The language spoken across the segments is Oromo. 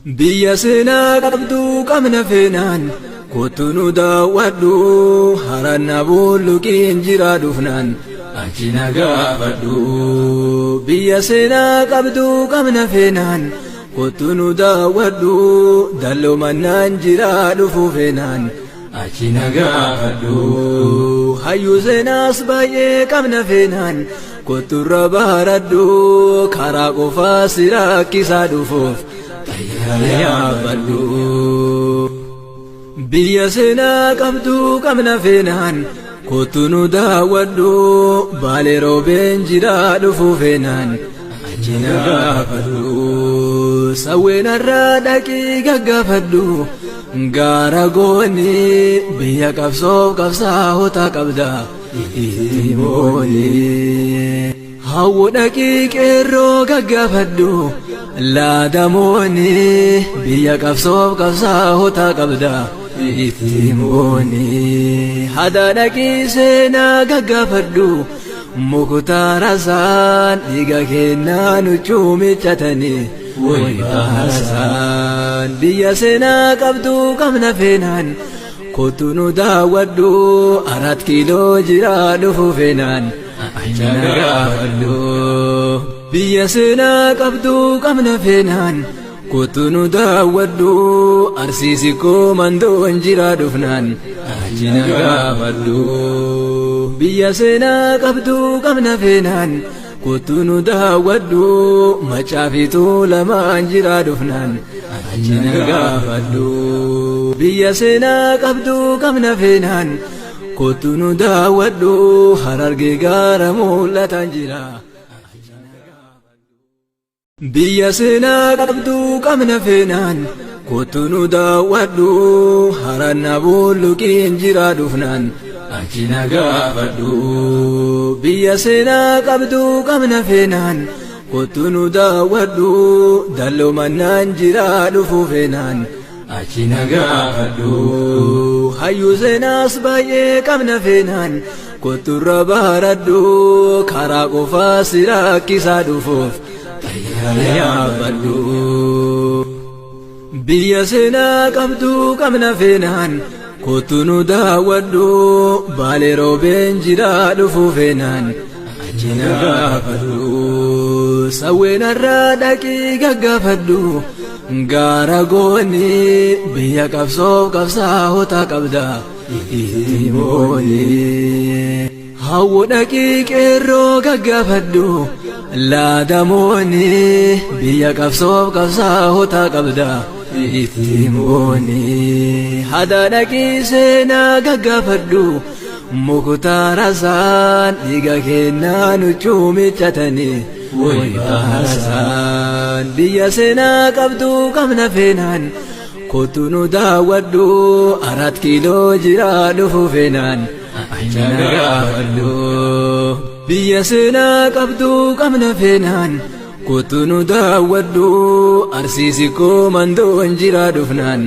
biyya seenaa qabdu qabna feenaan kottu nu daawwadhu haranna bulluqiin jira dhufnaan achi na gaafadhu biyya seenaa qabdu qabna feenaan kottu nu daawwadhu dalloo mannaan jira dhufu feenaan achi na gaafadhu hayyuu seenaas baay'ee qabna feenaan kottu irra baradhu karaa qofaa si rakkisaa dhufuuf yaabadhu biyya seenaa qabdu qabna feenaan kottu nu daawwadhu baalee roobeen jira dhufu feenaan achi na gaafadhu sawween irraa dhaqii gaggaafadhu gaara gooni biyya qabsoof qabsaa'ota qabda himooni hawwu dhaqii qeerroo gaggaafadhu laadamooni biyya qabsoof qabsaa'ota qabda himooni hada dhaqii seenaa gaggaafadhu muktaarasaan dhiiga kennaa nuchuu michatanii wayitaasaan biyya seenaa qabdu qabna feenaan kottu nu daawwadhu 4 kiiloo jira dhufu feenaan achi na gaafadhu biyya seenaa qabdu qabna feenaan kottu nu daawwadhu arsiisi koo mandoon jira dhufnaan achi na gaafadhu biyya seenaa qabdu qabna feenaan kottu nu daawwadhu macaafitu lamaan jira dhufnaan achi na gaafadhu biyya seenaa qabdu qabna feenaan kottu nu daawwadhu harargee gaara mul'atan jira biyya seenaa qabdu qabna feenaan kottu nu daawwadhu haranna bulluqiin jira dhufnaan achi na gaafadhu biyya seenaa qabdu qabna feenaan kottu nu daawwadhu dalloo mannaan jira dhufu feenaan achi na gaafadhu hayyuu seenaas baay'ee qabna feenaan kottu irra baradhu karaa qofaa si rakkisaa dhufuuf yaabadhu biyya seenaa qabdu qabna feenaan kottu nu daawwadhu baalee roobeen jira dhufu feenaan achi na gaafadhu sawween irraa dhaqii gaggaafadhu gaara gooni biyya qabsoof qabsaa'ota qabda himooni hawwu dhaqii qeerroo gaggaafadhu laadamooni biyya qabsoof qabsaa'ota qabda himooni hada dhaqii seenaa gaggaafadhu muktaarasaan dhiiga kennaa nuchuu michatanii wayitaasaan biyya seenaa qabdu qabna feenaan kottu nu daawwadhu 4 kiiloo jira dhufu feenaan achi na gaafadhu biyya seenaa qabdu qabna feenaan kottu nu daawwadhu arsiisi koo mandoon jira dhufnaan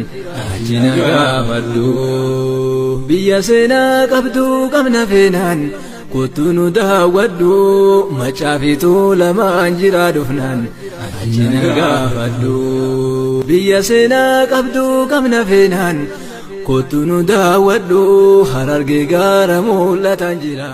achi na gaafadhu biyya seenaa qabdu qabna feenaan kottu nu daawwadhu macaafitu lamaan jira dhufnaan achi na gaafadhu biyya seenaa qabdu qabna feenaan kottu nu daawwadhu harargee gaara mul'atan jira